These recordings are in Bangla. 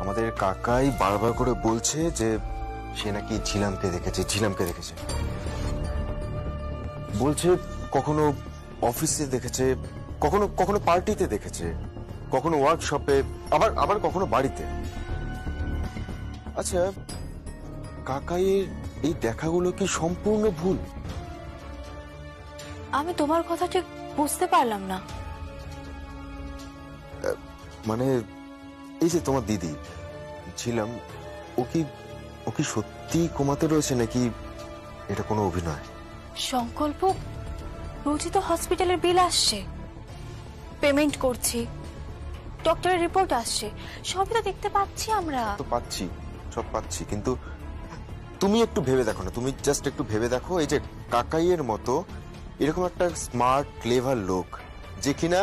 আমাদের কাকাই বারবার করে বলছে যে সে নাকি ঝিলামকে দেখেছে, ঝিলামকে দেখেছে। বলছে কখনো অফিসে দেখেছে, কখনো কখনো পার্টিতে দেখেছে, কখনো ওয়ার্কশপে, আবার আবার কখনো বাড়িতে। আচ্ছা, কাকাইয়ের এই দেখাগুলো কি সম্পূর্ণ ভুল? আমি তোমার কথা ঠিক বুঝতে পারলাম না। মানে এই যে তোমার দিদি ছিলাম, ও কি সত্যি কোমাতে রয়েছে নাকি এটা কোনো অভিনয়? সংকল্প, রোজই তো হসপিটালের বিল আসছে, পেমেন্ট করছি, ডক্টরের রিপোর্ট আসছে, সবই তো দেখতে পাচ্ছি আমরা। তো পাচ্ছি, সব পাচ্ছি, কিন্তু তুমি একটু ভেবে দেখো না, তুমি জাস্ট একটু ভেবে দেখো, এই যে কাকাইয়ের মতো এরকম একটা স্মার্ট ক্লেভার লোক যে কিনা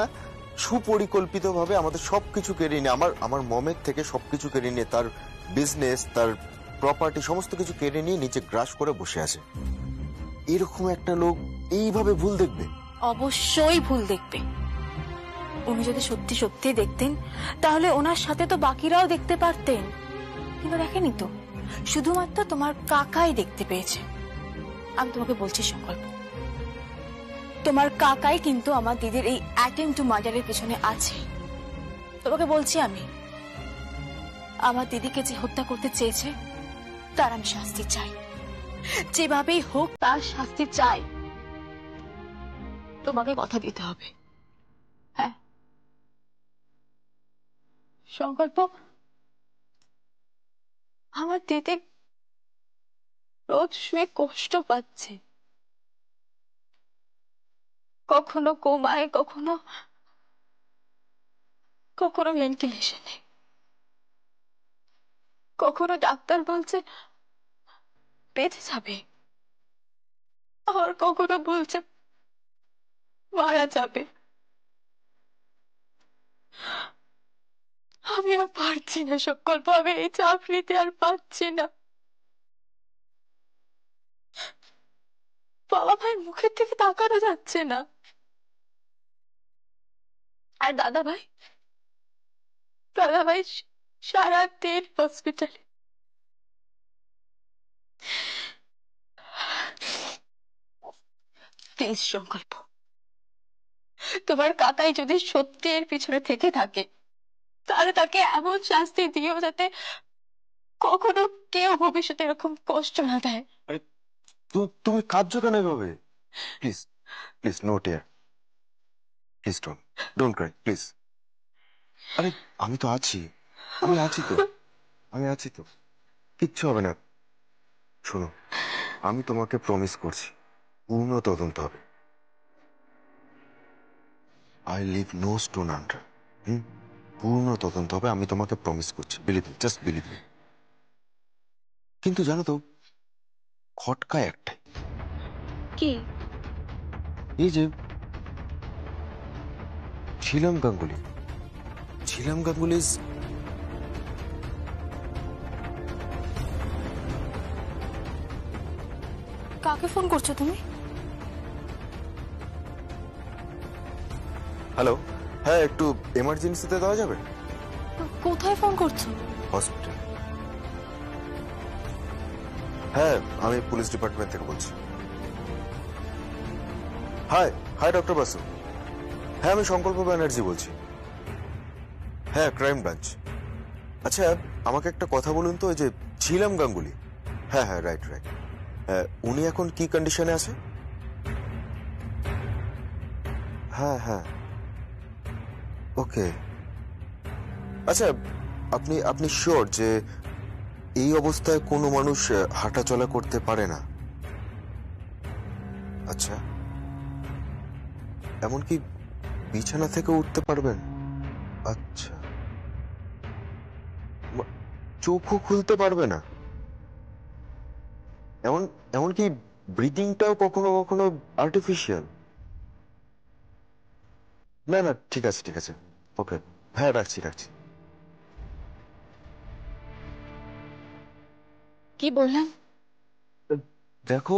সুপরিকল্পিতভাবে আমাদের সবকিছু কেড়ে নিয়ে, আমার মমের থেকে সবকিছু কেড়ে নিয়ে, তার বিজনেস, তার প্রপার্টি, সমস্ত কিছু কেড়ে নিয়ে নিচে গ্রাস করে বসে আছে, এরকম একটা লোক এইভাবে ভুল দেখবে? অবশ্যই ভুল দেখবে। উনি যদি সত্যি সত্যি দেখতেন তাহলে ওনার সাথে তো বাকিরাও দেখতে পারতেন, কিন্তু দেখেনি তো, শুধুমাত্র তোমার কাকাই দেখতে পেয়েছে। আমি তোমাকে বলছি সংকল্প, তোমার কাকাই কিন্তু আমার দিদির এই অ্যাটেম্প টু মার্ডারের পিছনে আছে। তোমাকে বলছি, আমি আমার দিদিকে যে হত্যা করতে চেয়েছে তার আমি শাস্তি চাই, যেভাবেই হোক তার শাস্তি চাই। তোমাকে কথা দিতে হবে। হ্যাঁ সংকল্প, আমার দিদি রোজ শুয়ে কষ্ট পাচ্ছে, কখনো কোমায়, কখনো কখনো ভেন্টিলেশনে, কখনো ডাক্তার বলছে বেঁচে যাবে, আর কখনো বলছে মারা যাবে। আমি আর পারছি না সংকল্প, আমি এই চাপ নিতে আর পারছি না। বাবা ভাই মুখের থেকে তাকানো যাচ্ছে না, আর দাদা ভাই সারাদিন হসপিটালে। প্লিজ সংকল্প, তোমার কাকাই যদি সত্যি এর পিছনে থেকে থাকে তাহলে তাকে এমন শাস্তি দিও যাতে কখনো কেউ ভবিষ্যতে এরকম কষ্ট না দেয়। আরে তুমি কাঁদছো কেন এভাবে? Please, please, no tear, please don't cry, please. আরে আমি তো আছি, আমি আছি তো, আমি আছি তো, কিচ্ছু হবে না। শোনো, আমি তোমাকে প্রমিস করছি, পূর্ণ তদন্ত হবে। I leave no stone under. পূর্ণ তদন্ত হবে, আমি তোমাকে প্রমিস করছি, believe me, just believe me. কিন্তু জানো তো, খটকা একটাই। কি? এই যে ঝিলাম গাঙ্গুলি, ঝিলাম গাঙ্গুলি কাকে ফোন করছো তুমি? হ্যালো, হ্যাঁ, একটু এমার্জেন্সিতে দেওয়া যাবে? কোথায় ফোন করছো? হসপিটাল। হ্যাঁ, আমি পুলিশ ডিপার্টমেন্ট থেকে বলছি। Hi, hi doctor Basu. হ্যাঁ, আমি সংকল্প ব্যানার্জি বলছি। হ্যাঁ, ক্রাইম ব্রাঞ্চ। আচ্ছা, আমাকে একটা কথা বলুন তো, ওই যে ঝিলাম গাঙ্গুলি, হ্যাঁ হ্যাঁ, রাইট রাইট, উনি এখন কি কন্ডিশনে আছে? হ্যাঁ হ্যাঁ, ওকে। আচ্ছা, আপনি আপনি শিওর যে এই অবস্থায় কোনো মানুষ হাঁটাচলা করতে পারে না? আচ্ছা, এমনকি বিছানা থেকে উঠতে পারবেন? আচ্ছা, চোখও খুলতে পারবে না? এমন এমনকি ব্রিদিংটাও কখনো কখনো আর্টিফিশিয়াল? না না, ঠিক আছে ঠিক আছে, ওকে, হ্যাঁ, রাখছি রাখছি। কি বললাম? দেখো,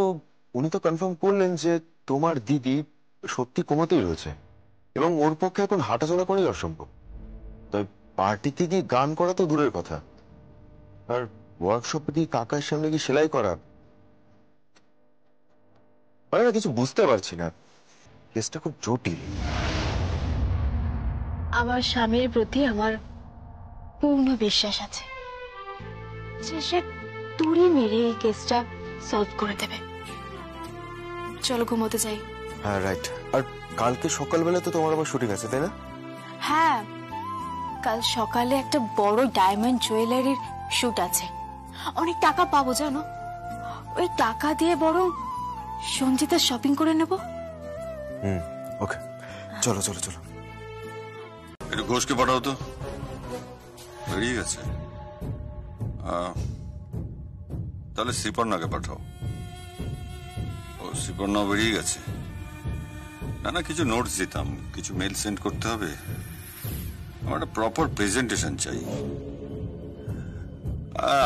উনি তো কনফার্ম করলেন যে তোমার দিদি সত্যি কোমাতেই রয়েছে। এবং ওর পক্ষে এখন হাঁটাচলা করাই অসম্ভব। তাই পার্টিতে গিয়ে গান করা তো দূরের কথা, আর ওয়ার্কশপে গিয়ে কাকার সামনে গিয়ে সেলাই করা, না কিছু বুঝতে পারছি না। কেসটা খুব জটিল। আমার স্বামীর প্রতি আমার পূর্ণ বিশ্বাস আছে যে সে তুড়ি মেরে এই কেসটা সলভ করে দেবে। চলো ঘুমোতে যাই। হ্যাঁ রাইট। আর কালকে সকালবেলা তো তোমার আবার শুটিং আছে, তাই না? হ্যাঁ, কাল সকালে একটা বড় ডায়মন্ড জুয়েলারির শুট আছে। অনেক টাকা পাবো জানো। ওই টাকা দিয়ে বরং সঞ্জিতা শপিং করে নেব। ওকে, চলো চলো চলো। একটু ঘোষকে পাঠাও তো, বেরিয়ে গেছে। তাহলে শ্রীপর্ণাকে পাঠাও। ও শ্রীপর্ণাও বেরিয়ে গেছে। না না, কিছু নোটস দিতাম, কিছু মেল সেন্ড করতে হবে। আমার একটা প্রপার প্রেজেন্টেশন চাই।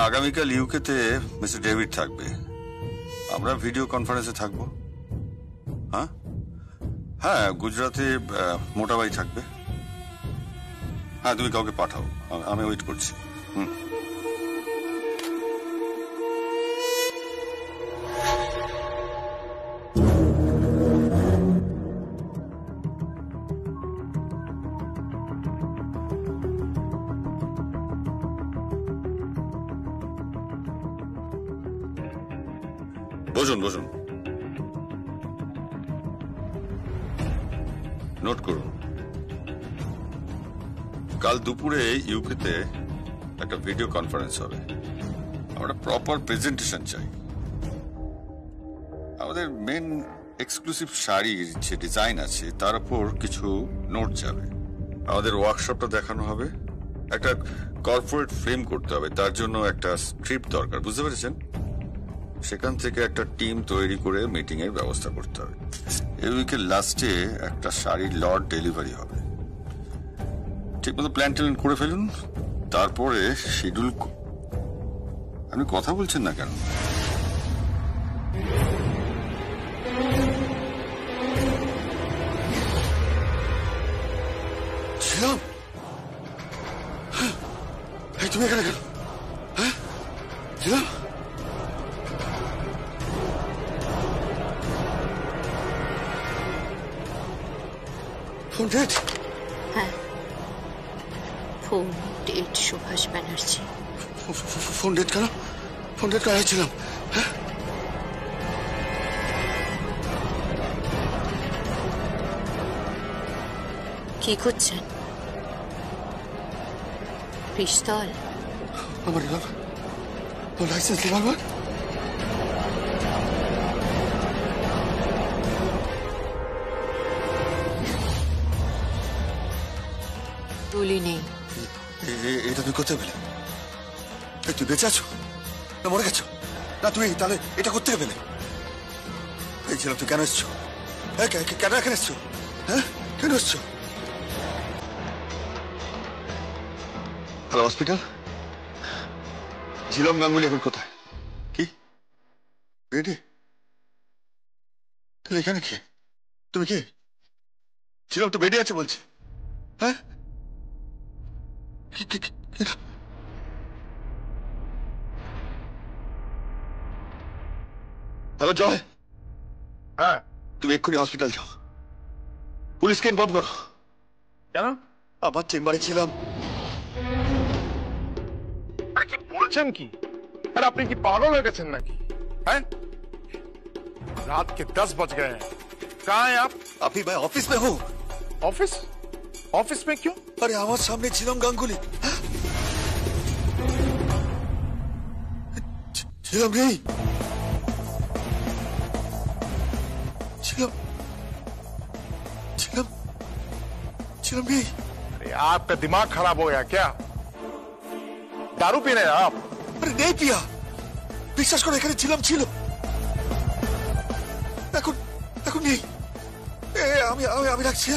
আগামীকাল ইউকেতে মিস্টার ডেভিড থাকবে, আমরা ভিডিও কনফারেন্সে থাকবো। হ্যাঁ হ্যাঁ, গুজরাটে মোটাবাই থাকবে। হ্যাঁ, তুমি কাউকে পাঠাও, আমি ওয়েট করছি। বসুন বসুন, নোট করুন। কাল দুপুরে ইউকেতে একটা ভিডিও কনফারেন্স হবে। আমরা প্রপার প্রেজেন্টেশন চাই। আমাদের মেন এক্সক্লুসিভ শাড়ির যে ডিজাইন আছে তার উপর কিছু নোট যাবে। আমাদের ওয়ার্কশপটা দেখানো হবে। একটা কর্পোরেট ফ্রেম করতে হবে, তার জন্য একটা স্ক্রিপ্ট দরকার, বুঝতে পেরেছেন? সেখান থেকে একটা টিম তৈরি করে মিটিং এর ব্যবস্থা করতে হবে। এই উইকের লাস্টে একটা শাড়ির লট ডেলিভারি হবে। ঠিক মতো প্ল্যান ট্যান করে ফেলুন, তারপরে শিডিউল। আপনি কথা বলছেন না কেন? ছিলাম তুমি এখানে কেন? হ্যাঁ ছিলাম। ফোন ডেট? হ্যাঁ, ফোন ডেট সুভাষ ব্যানার্জি। ফোন ডেট কেন? ফোন ডেট কারা ছিলাম? কি করছেন? পিস্তল? আমার লাইসেন্স রিভলভার। গুলি নেই। এটা তুই করতে পেলে? তুই বেঁচে আছো না মরে গেছো? না তুই তাহলে এটা করতে পেলে? এই ছিল, তুই কেন এসছো? কেন এখানে এসছো? হ্যাঁ, কেন এসছো? Hello, hospital. ঝিলম গাঙ্গুলি এখন কোথায়? কি বেডে? তাহলে এখানে কে? তুমি কে? ঝিলম তো বেডে আছে বলছে। হ্যাঁ, হ্যালো জয়। হ্যাঁ, তুমি এক্ষুনি হসপিটাল যাও, পুলিশকে ইনফর্ম করো। কেন? আমার চেম্বারে ছিলাম। কি বলছেন কি? अरे আপনি কি পাগল হয়ে গেছেন নাকি? हैं? रात के 10 बज गए हैं। कहाँ हैं आप? अभी मैं ऑफिस में हूँ। ऑफिस? ऑफिस में क्यों? अरे আমার সামনে ছিলাম গাঙ্গুলি। ছিলাম নেই, ছিলাম ছিলাম ছিলাম নেই। अरे आपका दिमाग खराब हो गया क्या? दारू पी रहे हैं आप? আরে নেই পিয়া, বিশ্বাস করে এখানে ছিলাম, ছিল, এখন এখন নেই। আমি আমি আমি রাখছি।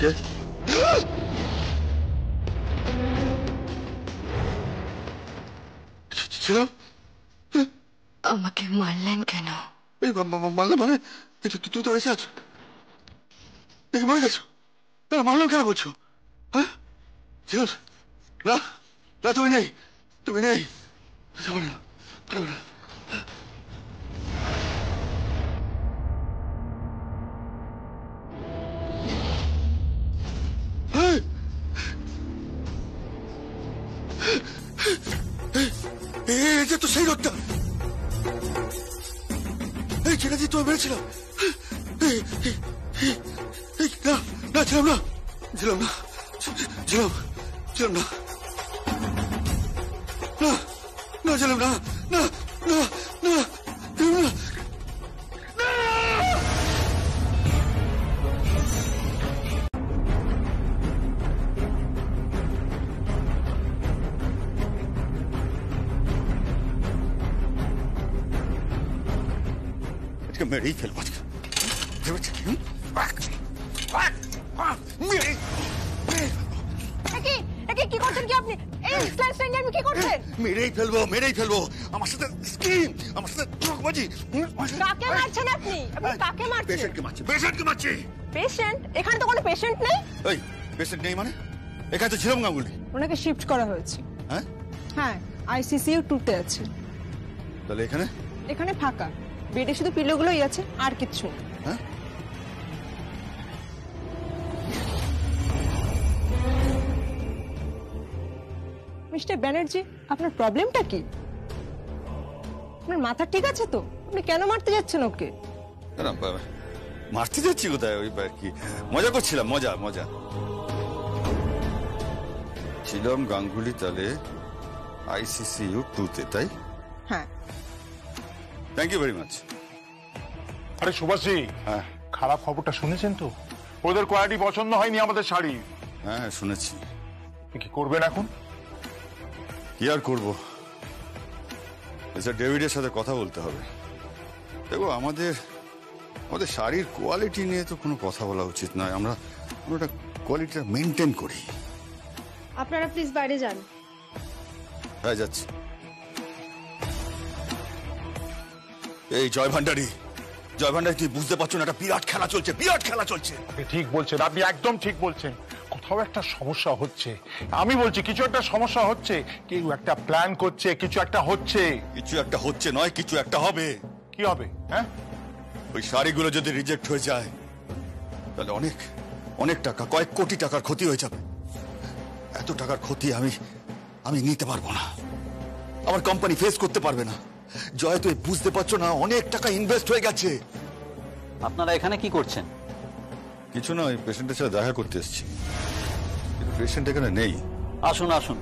কে? ছিল আমাকে মারলেন কেন? এই মারলাম মানে তুই তো এসে আছো, দেখে মরে গেছো, তাহলে মারলাম কেন বলছো? হ্যাঁ ছিল না, না তুমি নেই, তুমি নেই। এটা তো সেই লোকটা, এই যেটা দিয়ে তোমায় মেরেছিলাম। না না, ছিলাম না, ছিলাম না, ছিলাম ছিলাম না, না না, ছিলাম না, না না না, ছিলাম না। আজকে মেরেই ফেলবো, আজকে কি করছেন কি আপনি? এই স্ট্যান্ড আপনি কি করছেন? মেরেই ফেলবো, মেরেই ফেলবো। আমার সাথে স্কিম, আমার সাথে ঠকবাজি। কাকে মারছেন আপনি? আপনি কাকে মারছেন? পেশেন্টকে মারছি, পেশেন্টকে মারছি। পেশেন্ট? এখানে তো কোনো পেশেন্ট নেই। এই পেশেন্ট নেই মানে? এখানে তো ছিলাম গাঙ্গুলি। ওনাকে শিফট করা হয়েছে। হ্যাঁ হ্যাঁ, আইসিসিউ 2-তে আছে। তাহলে এখানে? এখানে ফাঁকা, বেডে শুধু পিলোগুলোই আছে, আর কিচ্ছু নেই। হ্যাঁ মিস্টার ব্যানার্জি, আপনার প্রবলেমটা কি? আপনার মাথা ঠিক আছে তো? আপনি কেন মারতে যাচ্ছেন ওকে? না, মারতে যাচ্ছি কোথায়? ওই আর কি মজা করছিলাম, মজা মজা। ছিলাম গাঙ্গুলি তাহলে ICCU 2-তে, তাই? হ্যাঁ। Thank you very much. আরে সুভাষজি, হ্যাঁ খারাপ খবরটা শুনেছেন তো? ওদের কোয়ালিটি পছন্দ হয়নি আমাদের শাড়ি। হ্যাঁ শুনেছি। কি করবেন এখন? কি আর করবো, মিস্টার ডেভিডের সাথে কথা বলতে হবে। দেখো আমাদের শাড়ির কোয়ালিটি নিয়ে তো কোনো কথা বলা উচিত নয়, আমরা ওটা কোয়ালিটিটা মেনটেন করি। আপনারা প্লিজ বাইরে যান। হ্যাঁ যাচ্ছি। এই জয় ভান্ডারী, তুই বুঝতে পারছো না, একটা বিরাট খেলা চলছে, বিরাট খেলা চলছে। আপনি ঠিক বলছেন, আপনি একদম ঠিক বলছেন। কোথাও একটা সমস্যা হচ্ছে, আমি বলছি কিছু একটা সমস্যা হচ্ছে। কেউ একটা প্ল্যান করছে, কিছু একটা হচ্ছে। কিছু একটা হচ্ছে নয়, কিছু একটা হবে। কি হবে? হ্যাঁ, ওই শাড়িগুলো যদি রিজেক্ট হয়ে যায় তাহলে অনেক অনেক টাকা, কয়েক কোটি টাকার ক্ষতি হয়ে যাবে। এত টাকার ক্ষতি আমি নিতে পারবো না, আমার কোম্পানি ফেস করতে পারবে না। জয় তুই বুঝতে পারছো না, অনেক টাকা ইনভেস্ট হয়ে গেছে। আপনারা এখানে কি করছেন? কিছু না, ওই পেশেন্টের সাথে দেখা করতে এসেছি, কিন্তু পেশেন্ট এখানে নেই। আসুন আসুন।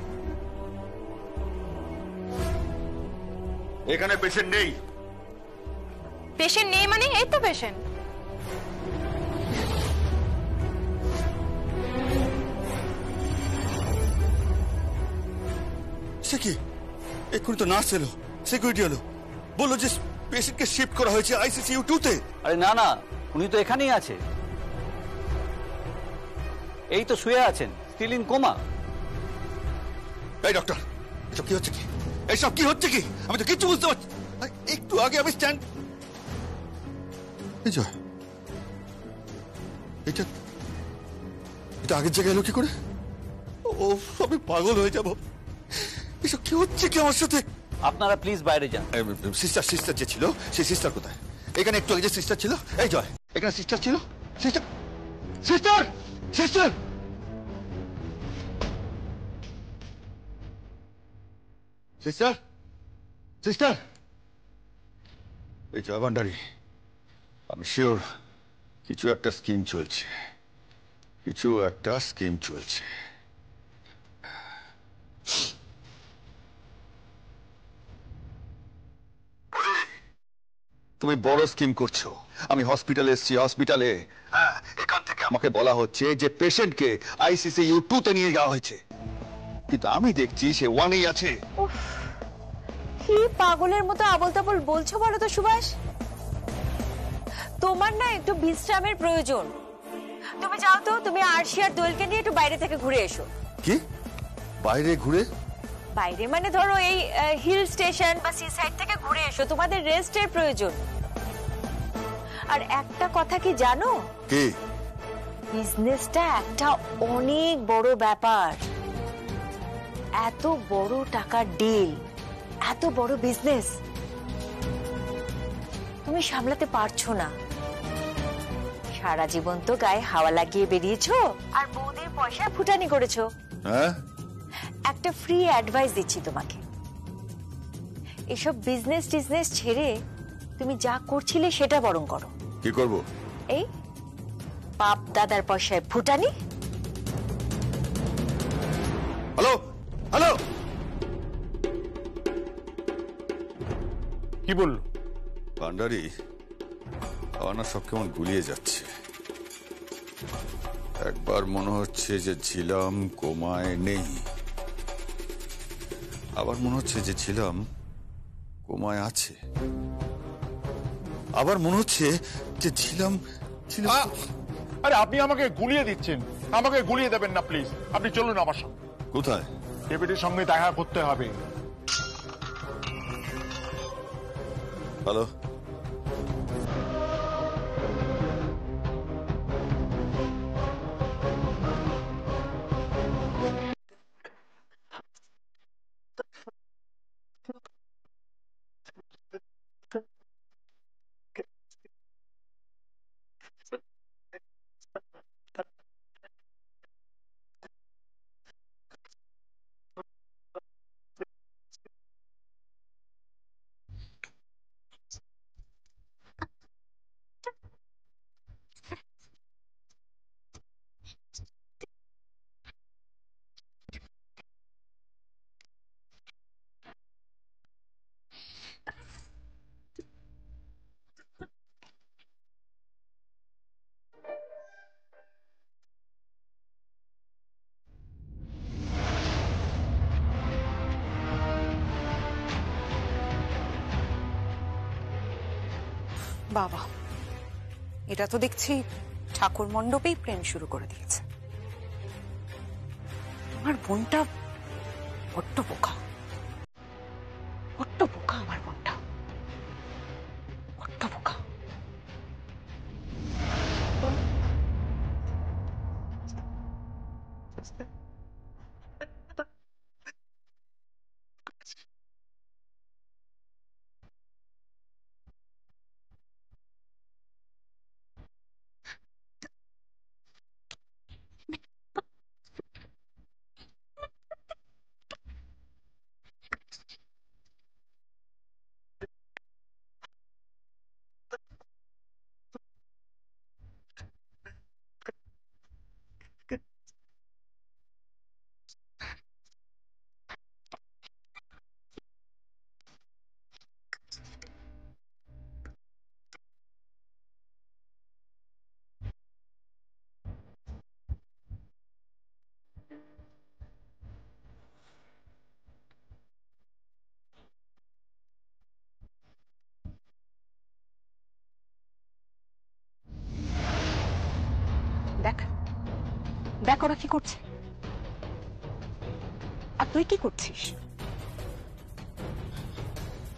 এখানে পেশেন্ট নেই। পেশেন্ট নেই মানে? এই তো পেশেন্ট। সে কি, এক্ষুনি তো নার্স এলো, সিকিউরিটি এলো, বললো যে পেশেন্টকে শিফট করা হয়েছে ICCU 2-তে। আরে না না, উনি তো এখানেই আছে, এই তো শুয়ে আছেন, স্টিল ইন কোমা। এই ডক্টর, এসব কি হচ্ছে কি? এসব কি হচ্ছে কি? আমি তো কিচ্ছু বুঝতে পারছি। একটু আগে আমি স্ট্যান্ড, এই জয়, এটা আগের জায়গায় এলো কি করে? ও আমি পাগল হয়ে যাব। এসব কি হচ্ছে কি আমার সাথে? আপনারা প্লিজ বাইরে যান। সিস্টার যে ছিল, সেই সিস্টার কোথায়? এখানে একটু আগে যে সিস্টার ছিল, এই জয়, এখানে সিস্টার ছিল, sister sister sister sister sister এই জয় ভান্ডারী, আমি শিওর কিছু একটা স্কিম চলছে, কিছু একটা স্কিম চলছে। তুমি বড় স্কিম করছো। আমি হসপিটালে এসেছি, হসপিটালে এখান থেকে আমাকে বলা হচ্ছে যে পেশেন্টকে ICCU 2-তে নিয়ে যাওয়া হয়েছে, কিন্তু আমি দেখছি সে 1-এই আছে। কি পাগলের মতো আবল তাবল বলছো বলো তো সুভাষ? তোমার না একটু বিশ্রামের প্রয়োজন। তুমি যাও তো, তুমি আরশি আর দোয়েলকে নিয়ে একটু বাইরে থেকে ঘুরে এসো। কি বাইরে ঘুরে? বাইরে মানে ধরো এই হিল স্টেশন বা সি সাইড থেকে ঘুরে এসো, তোমাদের রেস্টের প্রয়োজন। আর একটা কথা কি জানো, কি? বিজনেসটা একটা অনেক বড় ব্যাপার। এত বড় টাকার ডিল, এত বড় বিজনেস তুমি সামলাতে পারছো না। সারা জীবন তো গায়ে হাওয়া লাগিয়ে বেরিয়েছো আর বৌদির পয়সা ফুটানি করেছো। হ্যাঁ, একটা ফ্রি অ্যাডভাইস দিচ্ছি তোমাকে, এসব বিজনেস টিজনেস ছেড়ে তুমি যা করছিলে সেটা বরং করো। কি করব? এই বাপ দাদার পয়সায় ফুটানি। হ্যালো হ্যালো, কি বললো? ভান্ডারি, আমার না সব কেমন গুলিয়ে যাচ্ছে। একবার মনে হচ্ছে যে ছিলাম কোমায় নেই, আবার মনে হচ্ছে যে ছিলাম কোমায় আছে, আবার মনে হচ্ছে যে ছিলাম আরে আপনি আমাকে গুলিয়ে দিচ্ছেন, আমাকে গুলিয়ে দেবেন না প্লিজ। আপনি চলুন আমার সঙ্গে। কোথায়? ডেভিডের সঙ্গে দেখা করতে হবে। হ্যালো, বাবা, এটা তো দেখছি ঠাকুর মণ্ডপেই প্রেম শুরু করে দিয়েছে। আমার বোনটা বড্ড বোকা, বড্ড বোকা আমার বোনটা, বড্ড বোকা। দেখ দেখ ওরা কি করছে, আর তুই কি করছিস?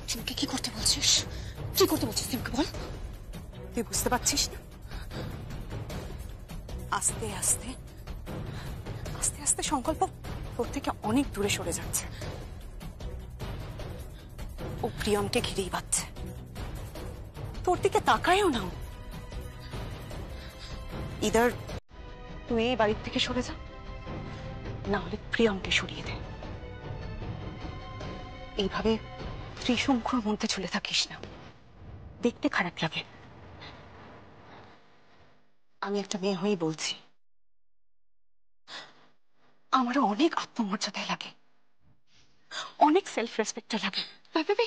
সিমকে কি করতে বলছিস? কি করতে বলছিস সিমকে বল। তুই বুঝতে পারছিস না? আস্তে আস্তে আস্তে আস্তে সংকল্প তোর থেকে অনেক দূরে সরে যাচ্ছে। ও প্রিয়মকে ঘিরেই পাচ্ছে, তোর দিকে তাকায়ও না। ইদার তুই এই বাড়ির থেকে সরে যা, না হলে প্রিয়মকে সরিয়ে দে। এইভাবে ত্রিশঙ্কুর মধ্যে ঝুলে থাকিস না, দেখতে খারাপ লাগে। আমি একটা মেয়ে হয়েই বলছি, আমারও অনেক আত্মমর্যাদায় লাগে, অনেক সেলফ রেসপেক্টে লাগে। ভেবে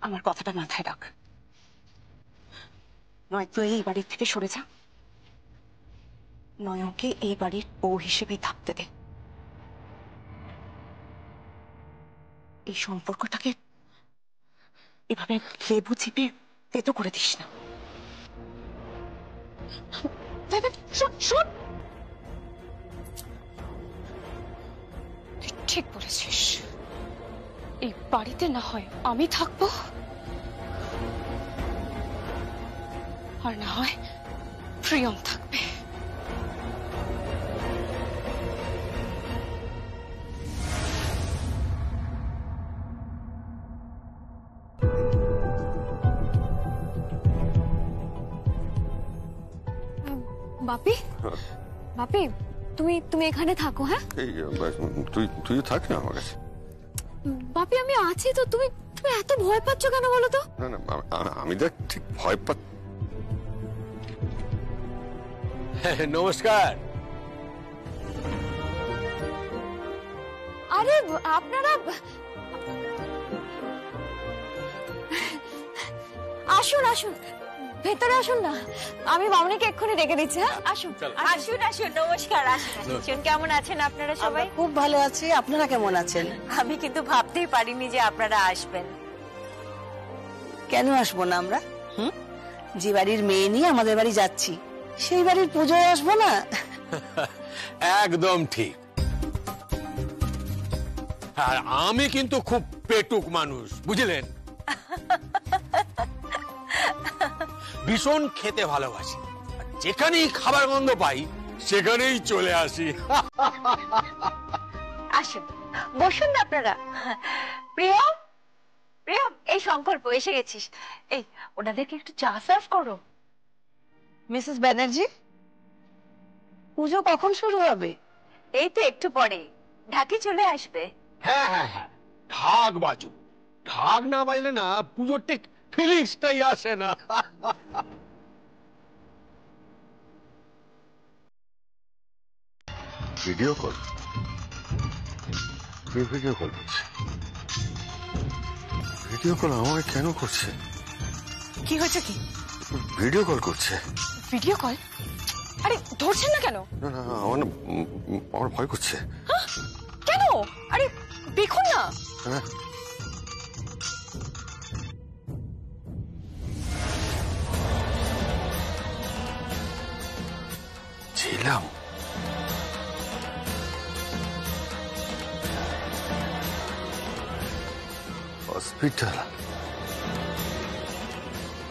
আমার কথাটা মাথায় রাখ, নয় তুই এই বাড়ির থেকে সরে যা, নয় ওকে এই বাড়ির বউ হিসেবেই থাকতে দে। এই সম্পর্কটাকে এভাবে লেবু চিপে তেতো করে দিস না। শোন, তুই ঠিক বলেছিস। এই বাড়িতে না হয় আমি থাকবো, আর না হয় প্রিয়ম থাকবে। বাপি, বাপি, তুমি এখানে থাকো। হ্যাঁ এই তুই থাক না আমার কাছে। বাপি, আমি আছি তো। তুমি এত ভয় পাচ্ছ কেন বলো তো? না না, আমি দেখ ঠিক ভয় পা। নমস্কার। আরে আপনারা আসুন, আসুন, ভেতরে আসুন না। আমি মামনিকে এক্ষুনি ডেকে দিচ্ছি। হ্যাঁ, আসুন আসুন আসুন, নমস্কার। আসুন, কেমন আছেন আপনারা সবাই? খুব ভালো আছি, আপনারা কেমন আছেন? আমি কিন্তু ভাবতেই পারিনি যে আপনারা আসবেন। কেন আসবো না আমরা? যে বাড়ির মেয়ে নিয়ে আমাদের বাড়ি যাচ্ছি, সেই বাড়ির পুজোয় আসবো না? একদম ঠিক। আর আমি কিন্তু খুব পেটুক মানুষ, বুঝলেন? ভীষণ খেতে ভালোবাসি, যেখানেই খাবার গন্ধ পাই সেখানেই চলে আসি। আসুন, বসুন না আপনারা। প্রিয়ম, প্রিয়ম, এই সংকল্প এসে গেছিস। এই ওনাদেরকে একটু চা সার্ভ করো। মিসেস ব্যানার্জি, পুজো কখন শুরু হবে? এই তো একটু পরে ঢাকি চলে আসবে। হ্যাঁ হ্যাঁ হ্যাঁ, ঢাক বাজু। ঢাক না বাজলে না পুজোর ঠিক ফিলিংসটাই আসে না। Video call? ভিডিও কল করছে? ভিডিও কল আমাকে কেন করছে? কি হয়েছে? কি ভিডিও কল করছে? Video call? আরে ধরছেন না কেন? না না, আমার ভয় করছে। কেন? আরে দেখুন না। হ্যাঁ, ছিলাম। হসপিটাল?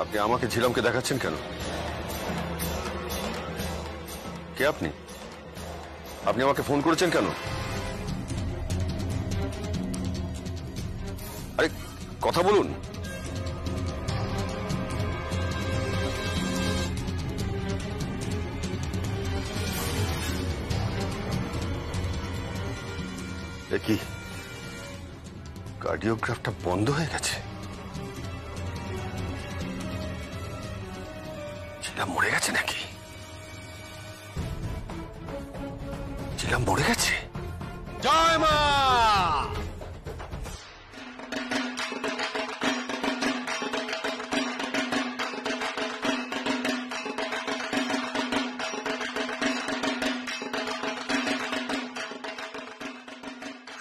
আপনি আমাকে ঝিলামকে দেখাচ্ছেন কেন? কে আপনি? আপনি আমাকে ফোন করেছেন কেন? আরে কথা বলুন। কি কার্ডিওগ্রাফটা বন্ধ হয়ে গেছে? ঝিলাম মরে গেছে নাকি? ঝিলাম মরে গেছে? জয় মা!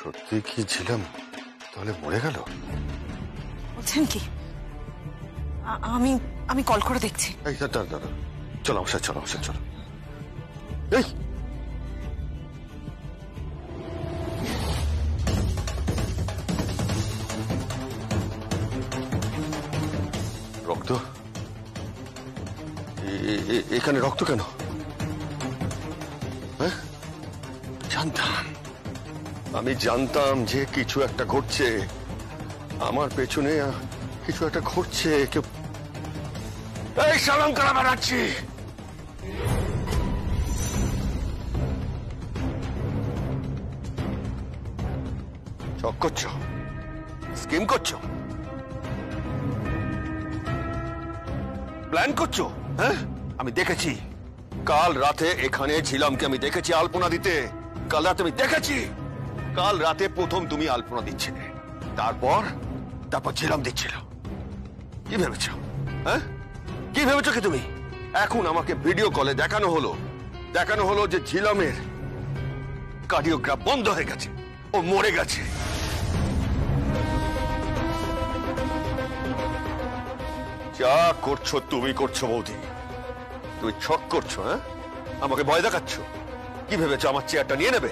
সত্যি কি ঝিলাম তাহলে মরে গেল? বলছেন কি? আমি কল করে দেখছি। এই দাদা, চলো আমার সাথে, চলো আমার সাথে, চলো। এই রক্ত? এখানে রক্ত কেন? হ্যাঁ, আমি জানতাম যে কিছু একটা ঘটছে, আমার পেছনে কিছু একটা ঘটছে। কেউ এই সালাম করা বানাচ্ছি। চক করছো, স্কিম করছো, প্ল্যান করছো। হ্যাঁ, আমি দেখেছি কাল রাতে এখানে ঝিলামকে আমি দেখেছি আলপনা দিতে। কাল রাতে আমি দেখেছি, কাল রাতে প্রথম তুমি আলপনা দিচ্ছিলে, তারপর ঝিলাম দিচ্ছিল। কি ভেবেছ? হ্যাঁ, কি ভেবেছ কি তুমি? এখন আমাকে ভিডিও কলে দেখানো হলো যে ঝিলামের কার্ডিওগ্রাফ বন্ধ হয়ে গেছে, ও মরে গেছে। যা করছো তুমি করছো বৌদি, তুমি ছক করছো? হ্যাঁ, আমাকে ভয় দেখাচ্ছ? কি ভেবেছো আমার চেয়ারটা নিয়ে নেবে?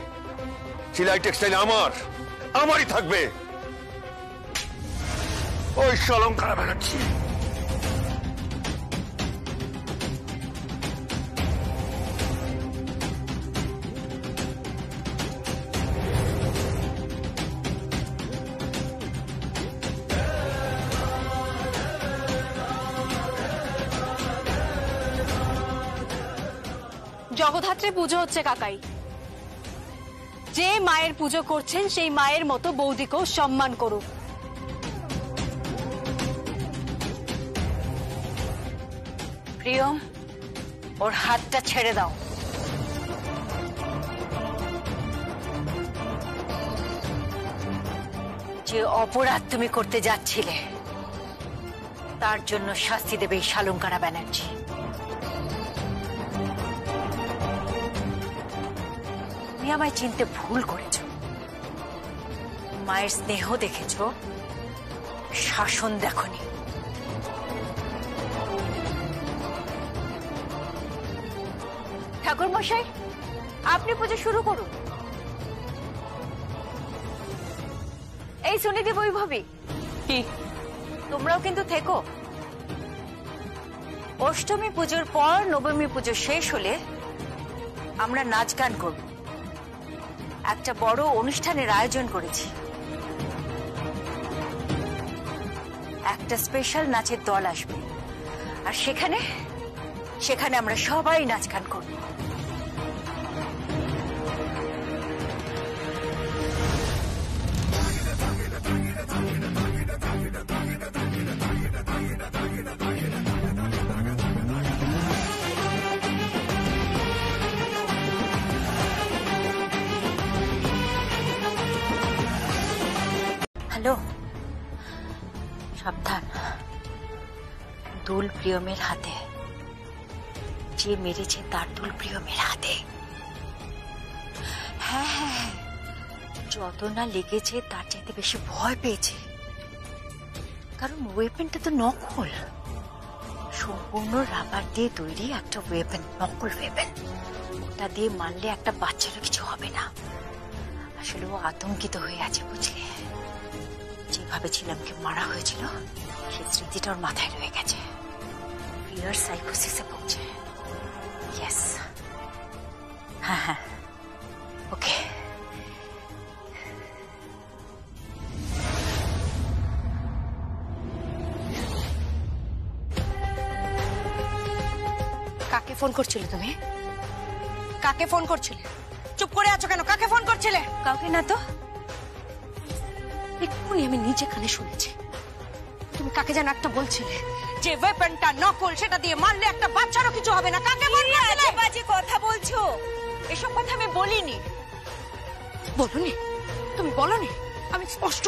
সিলাই টেক্সটাইল আমারই থাকবে। ওই শালঙ্কারা ব্যানার্জি। জগদ্ধাত্রী পুজো হচ্ছে কাকাই। যে মায়ের পুজো করছেন সেই মায়ের মতো বৌদিকেও সম্মান করুক। প্রিয়ম, ওর হাতটা ছেড়ে দাও। যে অপরাধ তুমি করতে যাচ্ছিলে তার জন্য শাস্তি দেবে এই শালঙ্কারা ব্যানার্জি। তুমি আমায় চিনতে ভুল করেছ। মায়ের স্নেহ দেখেছ, শাসন দেখনি। ঠাকুর মশাই, আপনি পুজো শুরু করুন। এই সুনিধি বৈভবী, তোমরাও কিন্তু থেকো। অষ্টমী পুজোর পর নবমী পুজো শেষ হলে আমরা নাচ গান করব। একটা বড় অনুষ্ঠানের আয়োজন করেছি। একটা স্পেশাল নাচের দল আসবে, আর সেখানে আমরা সবাই নাচ গান করব। হ্যালো, সাবধান। দুল প্রিয়মের হাতে। যে মেরেছে তার দুল প্রিয়মের হাতে। হ্যাঁ হ্যাঁ, যত না লেগেছে তার চাইতে বেশি ভয় পেয়েছে। কারণ ওয়েপেনটা তো নকল, সম্পূর্ণ রাবার দিয়ে তৈরি একটা ওয়েপেন, নকল ওয়েপেন। ওটা দিয়ে মারলে একটা বাচ্চারও কিছু হবে না। আসলে ও আতঙ্কিত হয়ে আছে, বুঝলে? যেভাবে ছিলামকে মারা হয়েছিল সেই স্মৃতিটা ওর মাথায় রয়ে গেছে। ফিয়ার সাইকোসিসে ভুগছে। ইয়েস, হ্যাঁ হ্যাঁ, ওকে। কাকে ফোন করছিলে তুমি? কাকে ফোন করছিলে? চুপ করে আছো কেন? কাকে ফোন করছিলে? কাউকে না তো। এক্ষুনি আমি নিজে কানে শুনেছি। তুমি কাকে যেন একটা বলছিলে যে ওয়েপনটা নকল, সেটা দিয়ে মারলে একটা বাচ্চারও কিছু হবে না। কাকে বলছিলে? বাজে কথা বলছো। এসব কথা আমি বলিনি। বলনি? তুমি বলনি? আমি স্পষ্ট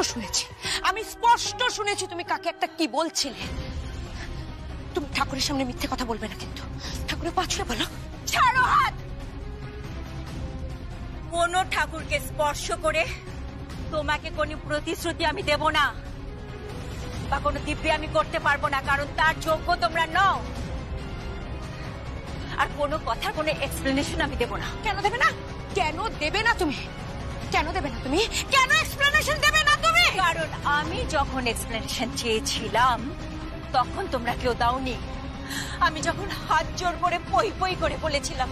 শুনেছি তুমি কাকে একটা কি বলছিলে। তুমি ঠাকুরের সামনে মিথ্যে কথা বলবে না কিন্তু। ঠাকুরের পা ছুঁয়ে বলো। ছাড়ো হাত। কোনো ঠাকুরকে স্পর্শ করে তোমাকে কোনো প্রতিশ্রুতি আমি দেব না, বা কোনো দিব্যি আমি করতে পারবো না, কারণ তার যোগ্য তোমরা নও। আর কোনো কথার কোনো এক্সপ্লেনেশন আমি দেব না। কেন দেবে না? কেন দেবে না তুমি? কেন দেবে না তুমি? কেন এক্সপ্লেনেশন দেবে না তুমি? কারণ আমি যখন এক্সপ্লেনেশন চেয়েছিলাম তখন তোমরা কেউ দাওনি। আমি যখন হাত জোর করে পই পই করে বলেছিলাম